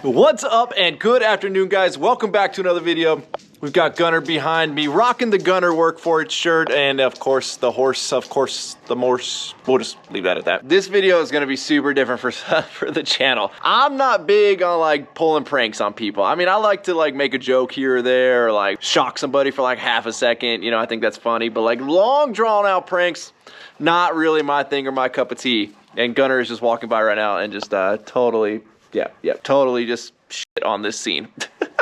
What's up and good afternoon, guys. Welcome back to another video. We've got Gunner behind me rocking the Gunner work for it shirt, and of course the horse, the morse. We'll just leave that at that. This video is going to be super different for the channel. I'm not big on like pulling pranks on people. I mean, I like to like make a joke here or there, or like shock somebody for like half a second. You know, I think that's funny, but like long drawn out pranks, not really my thing or my cup of tea. And Gunner is just walking by right now and just totally just shit on this scene.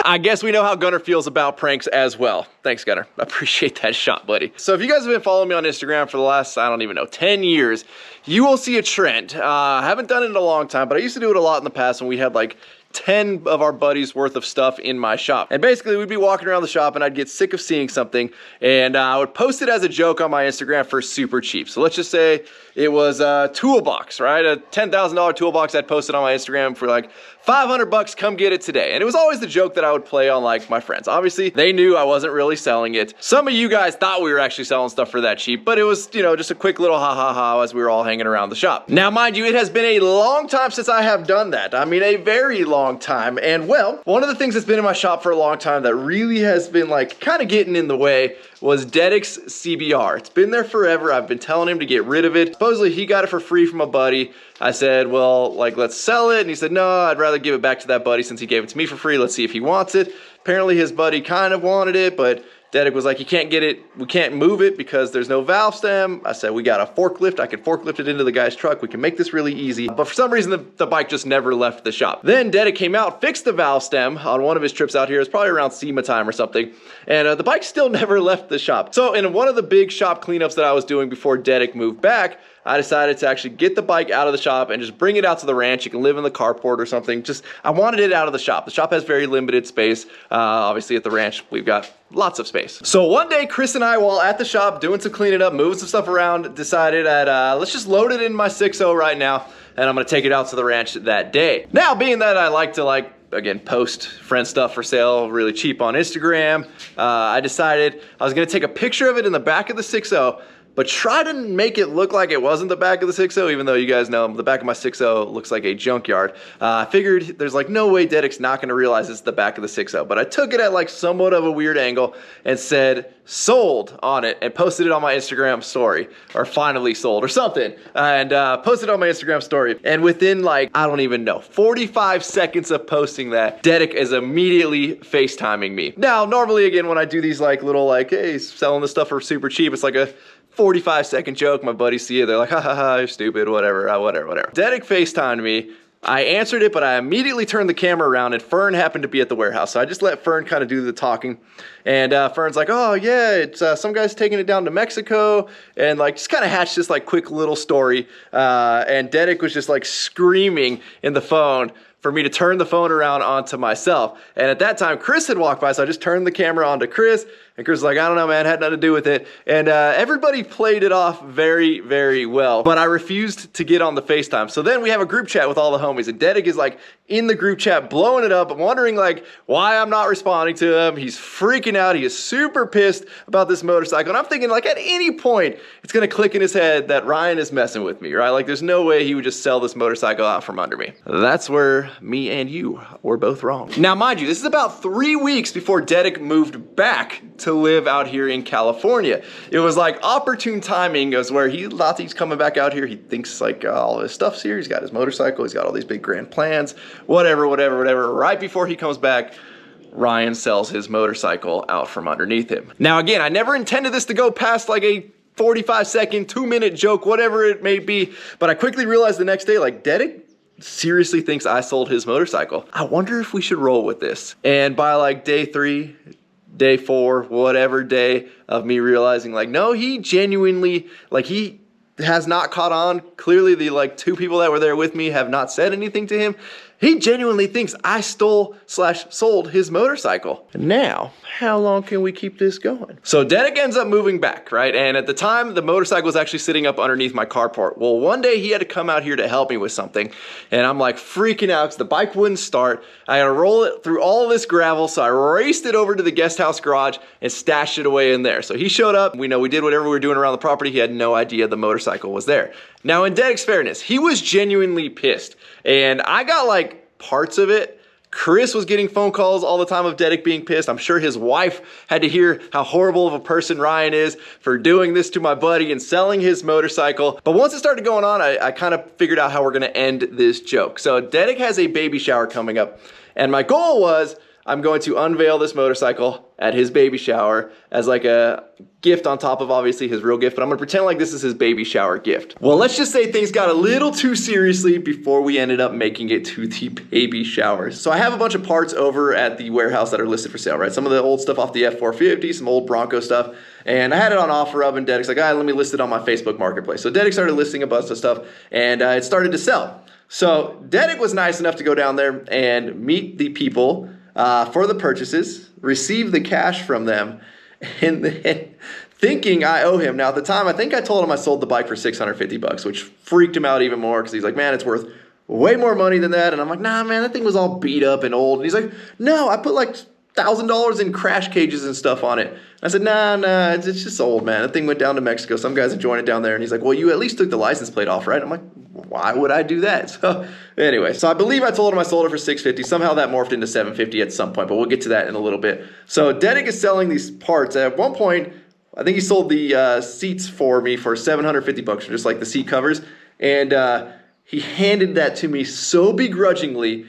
I guess we know how Gunner feels about pranks as well. Thanks, Gunner. I appreciate that shot, buddy. So if you guys have been following me on Instagram for the last, I don't even know, 10 years, you will see a trend. I haven't done it in a long time, but I used to do it a lot in the past when we had like 10 of our buddies worth of stuff in my shop. And basically we'd be walking around the shop and I'd get sick of seeing something and I would post it as a joke on my Instagram for super cheap. So let's just say it was a toolbox, right? A $10,000 toolbox I'd posted on my Instagram for like 500 bucks, come get it today. And it was always the joke that I would play on like my friends. Obviously they knew I wasn't really selling it. Some of you guys thought we were actually selling stuff for that cheap, but it was, you know, just a quick little ha ha ha as we were all hanging around the shop. Now, mind you, it has been a long time since I have done that. I mean, a very long time. And well, one of the things that's been in my shop for a long time that really has been like kind of getting in the way was Dedic's CBR. It's been there forever. I've been telling him to get rid of it. Supposedly he got it for free from a buddy. I said, well, like, let's sell it. And he said, no, I'd rather give it back to that buddy since he gave it to me for free. Let's see if he wants it. Apparently his buddy kind of wanted it, but Dedic was like, you can't get it, we can't move it because there's no valve stem. I said, we got a forklift. I can forklift it into the guy's truck. We can make this really easy. But for some reason, the bike just never left the shop. Then Dedic came out, fixed the valve stem on one of his trips out here. It's probably around SEMA time or something. And the bike still never left the shop. So in one of the big shop cleanups that I was doing before Dedic moved back, I decided to actually get the bike out of the shop and just bring it out to the ranch. You can live in the carport or something. Just, I wanted it out of the shop. The shop has very limited space. Obviously at the ranch, we've got lots of space. So one day, Chris and I, while at the shop doing some cleaning up, moving some stuff around, decided that let's just load it in my 6.0 right now, and I'm gonna take it out to the ranch that day. Now, being that I like to again, post friend stuff for sale really cheap on Instagram, I decided I was gonna take a picture of it in the back of the 6.0, but try to make it look like it wasn't the back of the 6.0, even though you guys know the back of my 6.0 looks like a junkyard. I figured there's like no way Dedic's not gonna realize it's the back of the 6.0, but I took it at like somewhat of a weird angle and said sold on it and posted it on my Instagram story, or finally sold or something, and posted it on my Instagram story. And within like, I don't even know, 45 seconds of posting that, Dedic is immediately FaceTiming me. Now, normally again, when I do these like little like, hey, selling this stuff for super cheap, it's like a 45-second joke. My buddies see it, they're like, ha ha ha, you're stupid, whatever. Dedic FaceTimed me. I answered it, but I immediately turned the camera around and Fern happened to be at the warehouse. So I just let Fern kind of do the talking. And Fern's like, oh yeah, it's some guy's taking it down to Mexico, and like just kind of hatched this like quick little story. And Dedic was just like screaming in the phone for me to turn the phone around onto myself. And at that time, Chris had walked by, so I just turned the camera onto Chris, and Chris was like, I don't know, man, had nothing to do with it. And everybody played it off very, very well, but I refused to get on the FaceTime. So then we have a group chat with all the homies, and Dedic is like in the group chat, blowing it up, wondering like why I'm not responding to him. He's freaking out. He is super pissed about this motorcycle. And I'm thinking like at any point, it's gonna click in his head that Ryan is messing with me, right? Like there's no way he would just sell this motorcycle out from under me. That's where me and you were both wrong. Now, mind you, this is about 3 weeks before Dedic moved back to live out here in California. It was like opportune timing, as where he thought he's coming back out here. He thinks like all his stuff's here. He's got his motorcycle. He's got all these big grand plans, whatever. Right before he comes back, Ryan sells his motorcycle out from underneath him. Now, again, I never intended this to go past like a 45-second, 2-minute joke, whatever it may be, but I quickly realized the next day, like, Dedic seriously thinks I sold his motorcycle. I wonder if we should roll with this. And by like day 3, day 4, whatever day of me realizing like, no, he genuinely, like he has not caught on. Clearly the like 2 people that were there with me have not said anything to him. He genuinely thinks I stole/sold his motorcycle. Now, how long can we keep this going? So Dedic ends up moving back, right? And at the time, the motorcycle was actually sitting up underneath my carport. Well, one day he had to come out here to help me with something. And I'm like freaking out because the bike wouldn't start. I had to roll it through all this gravel. So I raced it over to the guest house garage and stashed it away in there. So he showed up. We did whatever we were doing around the property. He had no idea the motorcycle was there. Now, in Dedic's fairness, he was genuinely pissed. And I got like parts of it Chris was getting phone calls all the time of Dedic being pissed. I'm sure his wife had to hear how horrible of a person Ryan is for doing this to my buddy and selling his motorcycle. But once it started going on, I kind of figured out how we're gonna end this joke. So Dedic has a baby shower coming up, and my goal was I'm going to unveil this motorcycle at his baby shower as like a gift on top of obviously his real gift, but I'm gonna pretend like this is his baby shower gift. Well, let's just say things got a little too seriously before we ended up making it to the baby shower. So I have a bunch of parts over at the warehouse that are listed for sale, right? Some of the old stuff off the F450, some old Bronco stuff, and I had it on OfferUp, and Dedic's like, let me list it on my Facebook Marketplace. So Dedic started listing a bunch of stuff, and it started to sell. So Dedic was nice enough to go down there and meet the people for the purchases, receive the cash from them, and then thinking I owe him. Now at the time, I think I told him I sold the bike for 650 bucks, which freaked him out even more because he's like, man, it's worth way more money than that. And I'm like, nah, man, that thing was all beat up and old. And he's like, no, I put like $1,000 in crash cages and stuff on it. I said, nah, it's just old, man. That thing went down to Mexico. Some guys enjoying it down there. And he's like, well, you at least took the license plate off, right? I'm like, why would I do that? So anyway, so I believe I told him I sold it for 650. Somehow that morphed into 750 at some point, but we'll get to that in a little bit. So Dedic is selling these parts. At one point, I think he sold the seats for me for 750 bucks, just like the seat covers. And he handed that to me so begrudgingly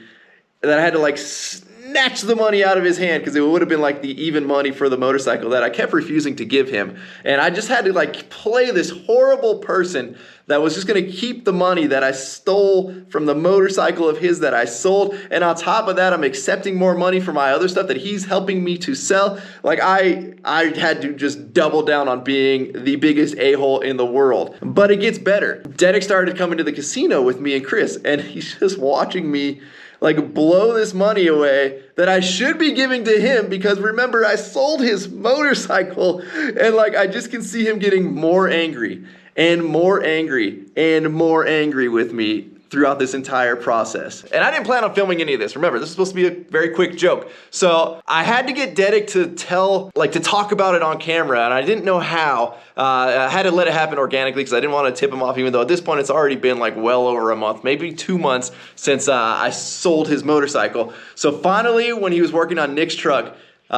that I had to like snatch the money out of his hand because it would have been like the even money for the motorcycle that I kept refusing to give him. And I just had to like play this horrible person that was just going to keep the money that I stole from the motorcycle of his that I sold. And on top of that, I'm accepting more money for my other stuff that he's helping me to sell. Like I had to just double down on being the biggest a-hole in the world. But it gets better. Dedic started coming to the casino with me and Chris, and he's just watching me like blow this money away that I should be giving to him because remember, I sold his motorcycle, and like I just can see him getting more angry and more angry and more angry with me throughout this entire process. And I didn't plan on filming any of this. Remember, this is supposed to be a very quick joke. So I had to get Dedic to talk about it on camera, and I didn't know how. I had to let it happen organically because I didn't want to tip him off, even though at this point it's already been like well over a month, maybe 2 months since I sold his motorcycle. So finally, when he was working on Nick's truck,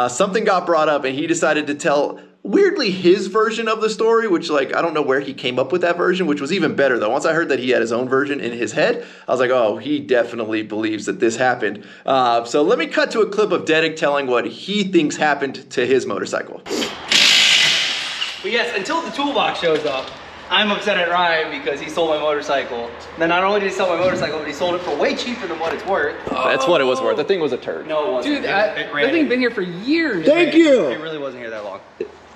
something got brought up and he decided to tell weirdly his version of the story, which like I don't know where he came up with that version, which was even better though. Once I heard that he had his own version in his head, I was like, oh, he definitely believes that this happened. So let me cut to a clip of Dedic telling what he thinks happened to his motorcycle. But yes, until the toolbox shows up, I'm upset at Ryan because he sold my motorcycle. And then not only did he sell my motorcycle, but he sold it for way cheaper than what it's worth. That's what it was worth. The thing was a turd. No, it wasn't. Dude, that thing's been here for years. Thank you. It really wasn't here that long.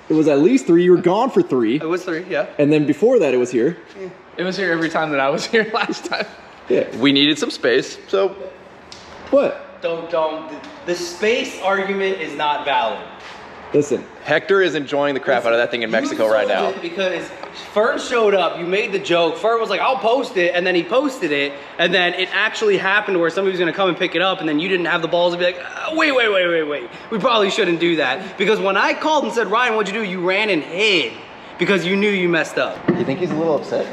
It was at least 3. You were gone for 3. It was 3, yeah. And then before that, it was here. Yeah. It was here every time that I was here last time. Yeah, we needed some space, so what? Don't. The space argument is not valid. Listen, Hector is enjoying the crap out of that thing in Mexico right now. Because Fern showed up, you made the joke, Fern was like, I'll post it, and then he posted it, and then it actually happened where somebody was gonna come and pick it up, and then you didn't have the balls to be like, wait, we probably shouldn't do that. Because when I called and said, Ryan, what'd you do? You ran and hid because you knew you messed up. You think he's a little upset?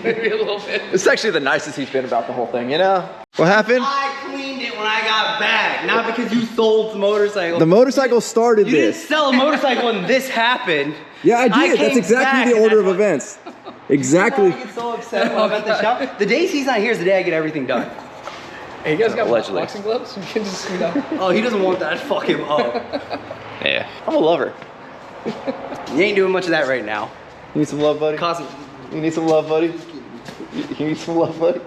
Maybe a little bit. This is actually the nicest he's been about the whole thing, you know? What happened? I cleaned it when I got back, not because you sold the motorcycle. The motorcycle started You this. didn't sell a motorcycle when this happened. Yeah, I did. That's came exactly back the order of and events. Exactly. I get so upset when I'm at the shop. The days he's not here is the day I get everything done. Hey, you guys got Allegedly. boxing gloves? You can just, you know. Oh, he doesn't want that. Fuck him up. Yeah. I'm a lover. You ain't doing much of that right now. You need some love, buddy? You need some love, buddy? You need some love, buddy?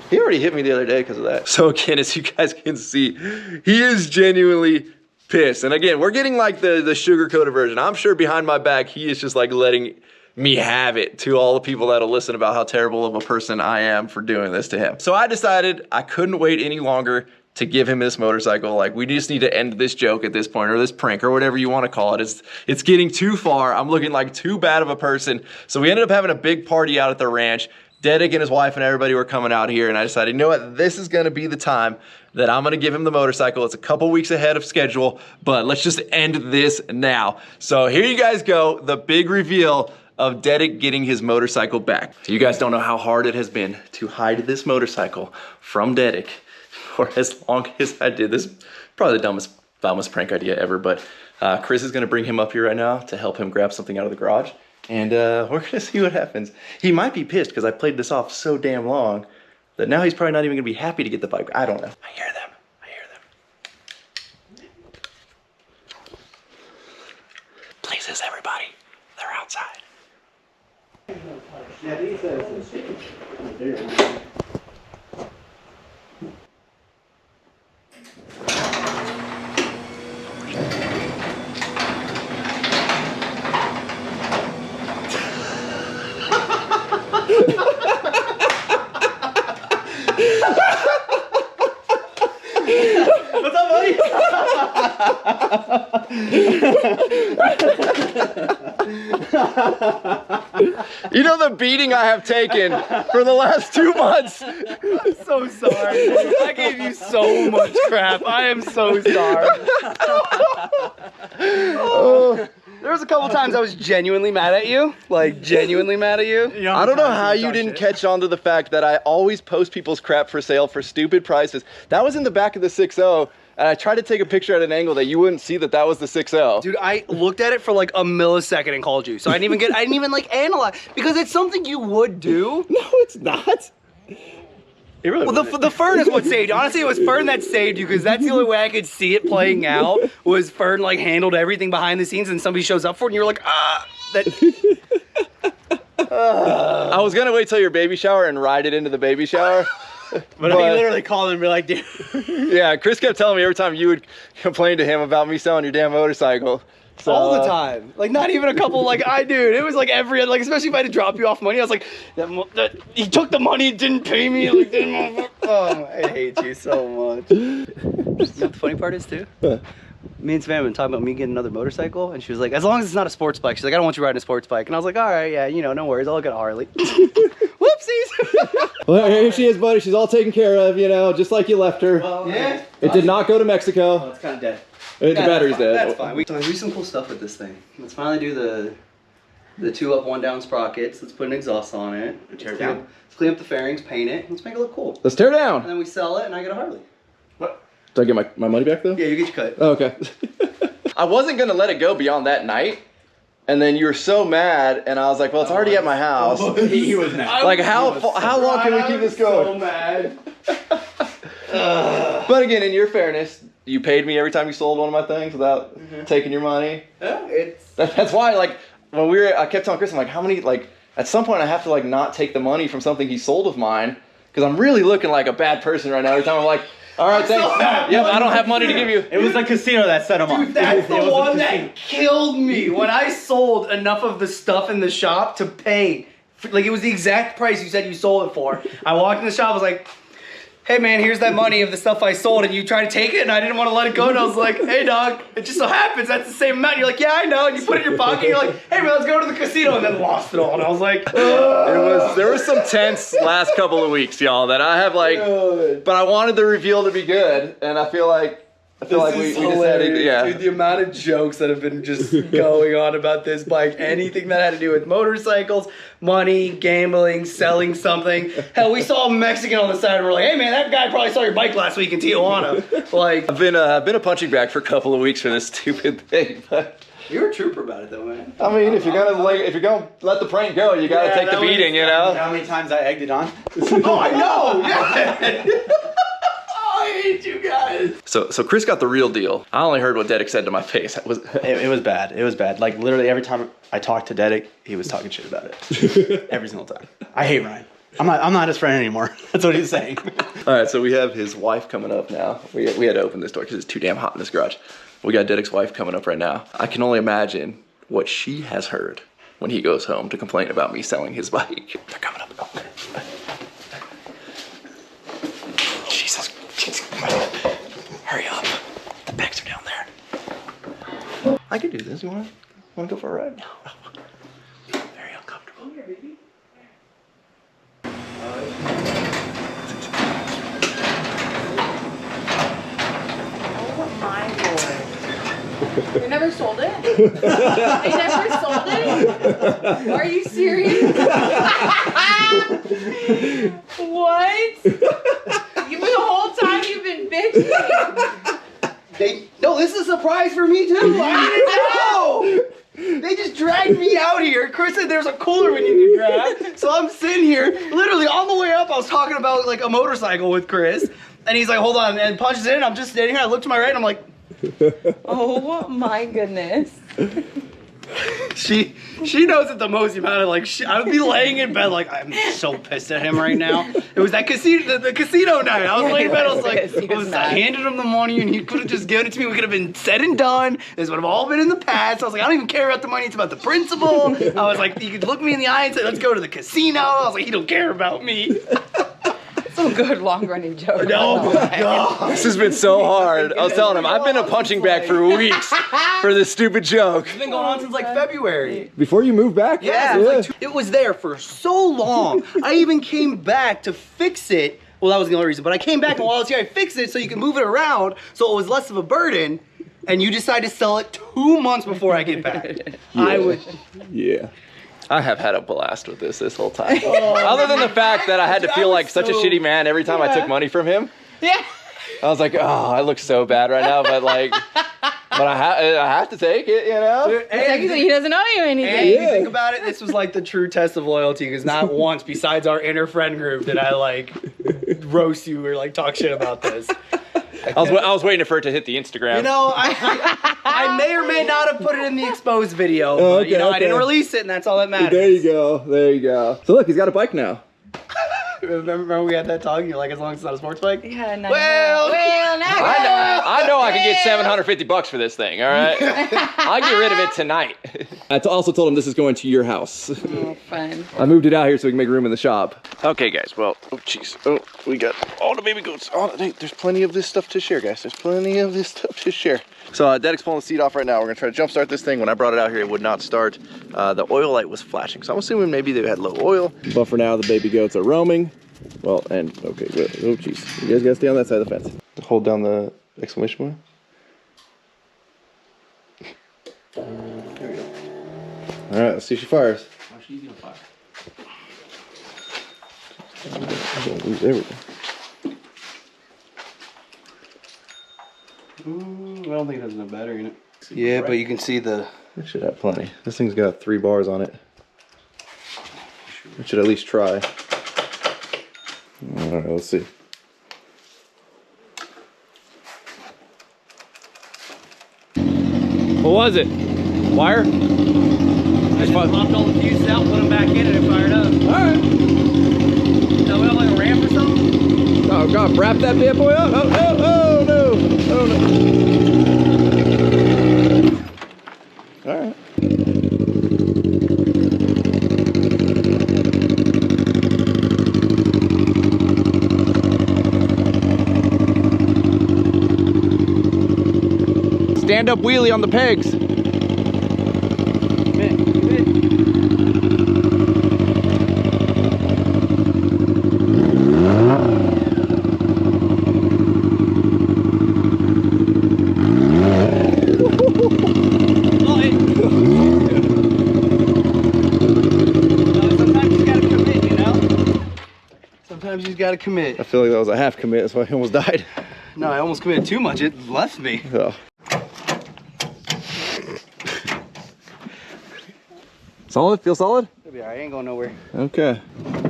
He already hit me the other day because of that. So again, as you guys can see, he is genuinely pissed. And again, we're getting like the sugar-coated version. I'm sure behind my back, he is just like letting me have it to all the people that'll listen about how terrible of a person I am for doing this to him. So I decided I couldn't wait any longer to give him this motorcycle. Like, we just need to end this joke at this point, or this prank, or whatever you want to call it. It's getting too far. I'm looking like too bad of a person. So we ended up having a big party out at the ranch. Dedic and his wife and everybody were coming out here, and I decided, you know what, this is gonna be the time that I'm gonna give him the motorcycle. It's a couple weeks ahead of schedule, but let's just end this now. So here you guys go, the big reveal of Dedic getting his motorcycle back. You guys don't know how hard it has been to hide this motorcycle from Dedic for as long as I did this. Probably the dumbest prank idea ever, but Chris is gonna bring him up here right now to help him grab something out of the garage. And we're gonna see what happens. He might be pissed because I played this off so damn long that now he's probably not even gonna be happy to get the bike. I don't know. I hear them. Places, everybody. They're outside. What's up, buddy? You know the beating I have taken for the last 2 months. I'm so sorry. I gave you so much crap. I am so sorry. There was a couple times I was genuinely mad at you. Like, genuinely mad at you. I don't know how you didn't catch on to the fact that I always post people's crap for sale for stupid prices. That was in the back of the 6.0. And I tried to take a picture at an angle that you wouldn't see that was the 6.0. Dude, I looked at it for like a millisecond and called you. So I didn't even like analyze, because it's something you would do. No, it's not. It really Well, the Fern is what saved you. Honestly, it was Fern that saved you, because that's the only way I could see it playing out, was Fern like handled everything behind the scenes and somebody shows up for it and you're like, ah, that. I was gonna wait till your baby shower and ride it into the baby shower. But I literally called him and be like, dude. Yeah, Chris kept telling me every time you would complain to him about me selling your damn motorcycle. So, all the time. Like, not even a couple, like, dude, it was like every, like, especially if I had to drop you off money, I was like, he took the money, didn't pay me, like, oh, I hate you so much. You know what the funny part is, too? Me and Savannah have been talking about me getting another motorcycle, and she was like, as long as it's not a sports bike. She's like, I don't want you riding a sports bike. And I was like, all right, yeah, you know, no worries, I'll look at a Harley. Whoopsies! Well, here she is, buddy. She's all taken care of, you know, just like you left her. Well, yeah. It did not go to Mexico. Oh, it's kind of dead. The battery's dead. That's fine. So let's do some cool stuff with this thing. Let's finally do the 2 up, 1 down sprockets. Let's put an exhaust on it. Tear it down. Let's clean up the fairings, paint it. Let's make it look cool. Let's tear And down. then we sell it, and I get a Harley. What? Do I get my money back, though? Yeah, you get your cut. Oh, okay. I wasn't going to let it go beyond that night. And then you were so mad, and I was like, well, it's already at my house. He was mad. Like, how long can we keep this going? So mad. But again, in your fairness, you paid me every time you sold one of my things without taking your money. Yeah, That's why, like, when I kept telling Chris, I'm like, how many, like, at some point I have to, like, not take the money from something he sold of mine, because I'm really looking like a bad person right now. Every time I'm like, all right, thanks. Yep, I don't have money to give you. It was the casino that set him off. Dude, that's the one that killed me. When I sold enough of the stuff in the shop to pay, like, it was the exact price you said you sold it for. I walked in the shop, I was like, hey man, here's that money of the stuff I sold, and you tried to take it, and I didn't want to let it go, and I was like, hey dog, it just so happens that's the same amount. And you're like, yeah, I know, and you put it in your pocket, and you're like, hey man, let's go to the casino, and then lost it all, and I was like, There was some tense last couple of weeks, y'all, that I have, like, but I wanted the reveal to be good, and I feel like we just had it, yeah. Dude, the amount of jokes that have been just going on about this bike, anything that had to do with motorcycles, money, gambling, selling something. Hell, we saw a Mexican on the side and we're like, hey man, that guy probably saw your bike last week in Tijuana. Like, I've been a punching bag for a couple of weeks for this stupid thing, but you were a trooper about it though, man. I mean, if you're gonna let the prank go, you gotta take the beating, you know? How many times I egged it on? Oh, I know! Yeah. I hate you guys. So Chris got the real deal. I only heard what Dedic said to my face. It was bad. It was bad. Like, literally every time I talked to Dedic, he was talking shit about it. Every single time. I hate Ryan. I'm not his friend anymore. That's what he's saying. All right, so we have his wife coming up now. We had to open this door because it's too damn hot in this garage. We got Dedic's wife coming up right now. I can only imagine what she has heard when he goes home to complain about me selling his bike. They're coming up. Oh. Jesus, hurry up. The bags are down there. I can do this. You want to go for a ride? No. Very uncomfortable. Here, baby. Oh my lord. You never sold it? They never sold it? Are you serious? What? The whole time you've been bitching. No, this is a surprise for me too. I didn't know. They just dragged me out here. Chris said there's a cooler we need to grab. So I'm sitting here, literally on the way up, I was talking about like a motorcycle with Chris. And he's like, hold on, and punches in. I'm just standing here. I look to my right and I'm like, Oh my goodness. She knows it the most amount of like, I would be laying in bed like, I'm so pissed at him right now. It was that casino, the casino night. I was laying in bed, I was like, I handed him the money and he could have just given it to me. We could have been said and done. This would have all been in the past. I was like, I don't even care about the money. It's about the principle. I was like, you could look me in the eye and say, let's go to the casino. I was like, he don't care about me. Some good long running joke. Oh my God. This has been so hard. I was telling him, I've been a punching bag for weeks for this stupid joke. It's been going on since like February. Before you moved back? Yeah, it was there for so long. I even came back to fix it. Well, that was the only reason. But I came back and while I was here, I fixed it so you can move it around so it was less of a burden. And you decided to sell it 2 months before I get back. I would. Yeah. I have had a blast with this whole time. Other than the fact that I had to feel like such a shitty man every time I took money from him. Yeah. I was like, oh, I look so bad right now, but like, I have to take it, you know? Technically, he doesn't owe you anything. And if you think about it, this was like the true test of loyalty because not once, besides our inner friend group, did I like roast you or like talk shit about this. I was waiting for it to hit the Instagram. You know, I may or may not have put it in the exposed video, but you know, I didn't release it, and that's all that matters. There you go. There you go. So look, he's got a bike now. Remember we had that talk? You're like, as long as it's not a sports bike? Yeah, no. Well, I know I can get $750 for this thing, all right? I'll get rid of it tonight. I also told him this is going to your house. Oh, fun. I moved it out here so we can make room in the shop. Okay, guys, well, oh, jeez. Oh, we got all the baby goats. Oh, there's plenty of this stuff to share, guys. There's plenty of this stuff to share. So Dedic's pulling the seat off right now. We're gonna try to jump start this thing. When I brought it out here, it would not start. The oil light was flashing. So I'm assuming maybe they had low oil. But for now, the baby goats are roaming. Well, and okay, good. Oh, jeez. You guys gotta stay on that side of the fence. Hold down the exclamation point. There we go. All right, let's see if she fires. Oh, she's gonna fire. There we go. I don't think it has enough battery in it. Yeah, but you can see the... It should have plenty. This thing's got 3 bars on it. It should at least try. All right, let's see. What was it? Wire? I just popped all the fuses out, put them back in, and it fired up. Alright. Now we have like a ramp or something? Oh God, wrap that bad boy up. Oh, oh, oh no. Oh no. Alright. Stand up wheelie on the pegs. Sometimes you just gotta commit. I feel like that was a half commit, that's why I almost died. No, I almost committed too much. It left me. Oh. Solid? Feel solid? It'll be alright. I ain't going nowhere. Okay.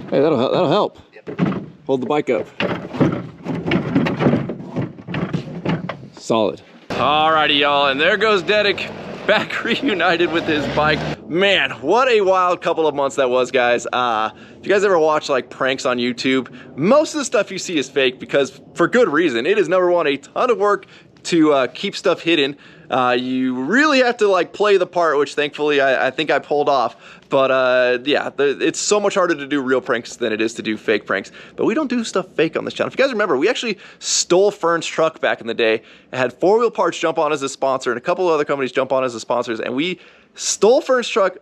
Hey, that'll help. Yep. Hold the bike up. Solid. Alrighty, y'all, and there goes Dedic, back reunited with his bike. Man, what a wild couple of months that was, guys. If you guys ever watch like pranks on YouTube, most of the stuff you see is fake because for good reason. It is, number one, a ton of work to keep stuff hidden. You really have to like play the part, which thankfully I think I pulled off. But yeah, it's so much harder to do real pranks than it is to do fake pranks. But we don't do stuff fake on this channel. If you guys remember, we actually stole Fern's truck back in the day. It had 4 Wheel Parts jump on as a sponsor and a couple of other companies jump on as the sponsors. And we stole Fern's truck,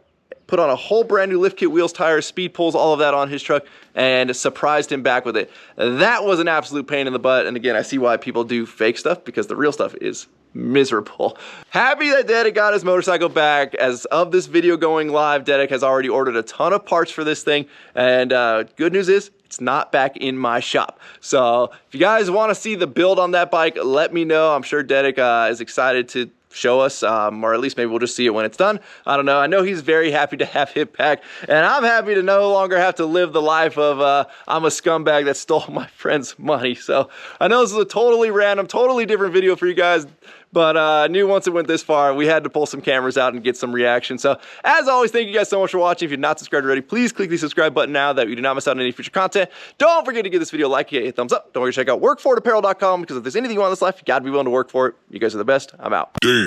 put on a whole brand new lift kit, wheels, tires, speed pulls, all of that on his truck, and surprised him back with it. That was an absolute pain in the butt. And again, I see why people do fake stuff because the real stuff is miserable. Happy that Dedic got his motorcycle back. As of this video going live, Dedic has already ordered a ton of parts for this thing. And good news is, it's not back in my shop. So if you guys want to see the build on that bike, let me know. I'm sure Dedic is excited to show us, or at least maybe we'll just see it when it's done. I don't know. I know he's very happy to have it back, and I'm happy to no longer have to live the life of I'm a scumbag that stole my friend's money. So I know this is a totally random, totally different video for you guys, but I knew once it went this far, we had to pull some cameras out and get some reaction. So as always, thank you guys so much for watching. If you're not subscribed already, please click the subscribe button now that you do not miss out on any future content. Don't forget to give this video a like, hit a thumbs up. Don't forget to check out workforitapparel.com, because if there's anything you want in this life, you gotta be willing to work for it. You guys are the best. I'm out. Damn.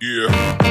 Yeah.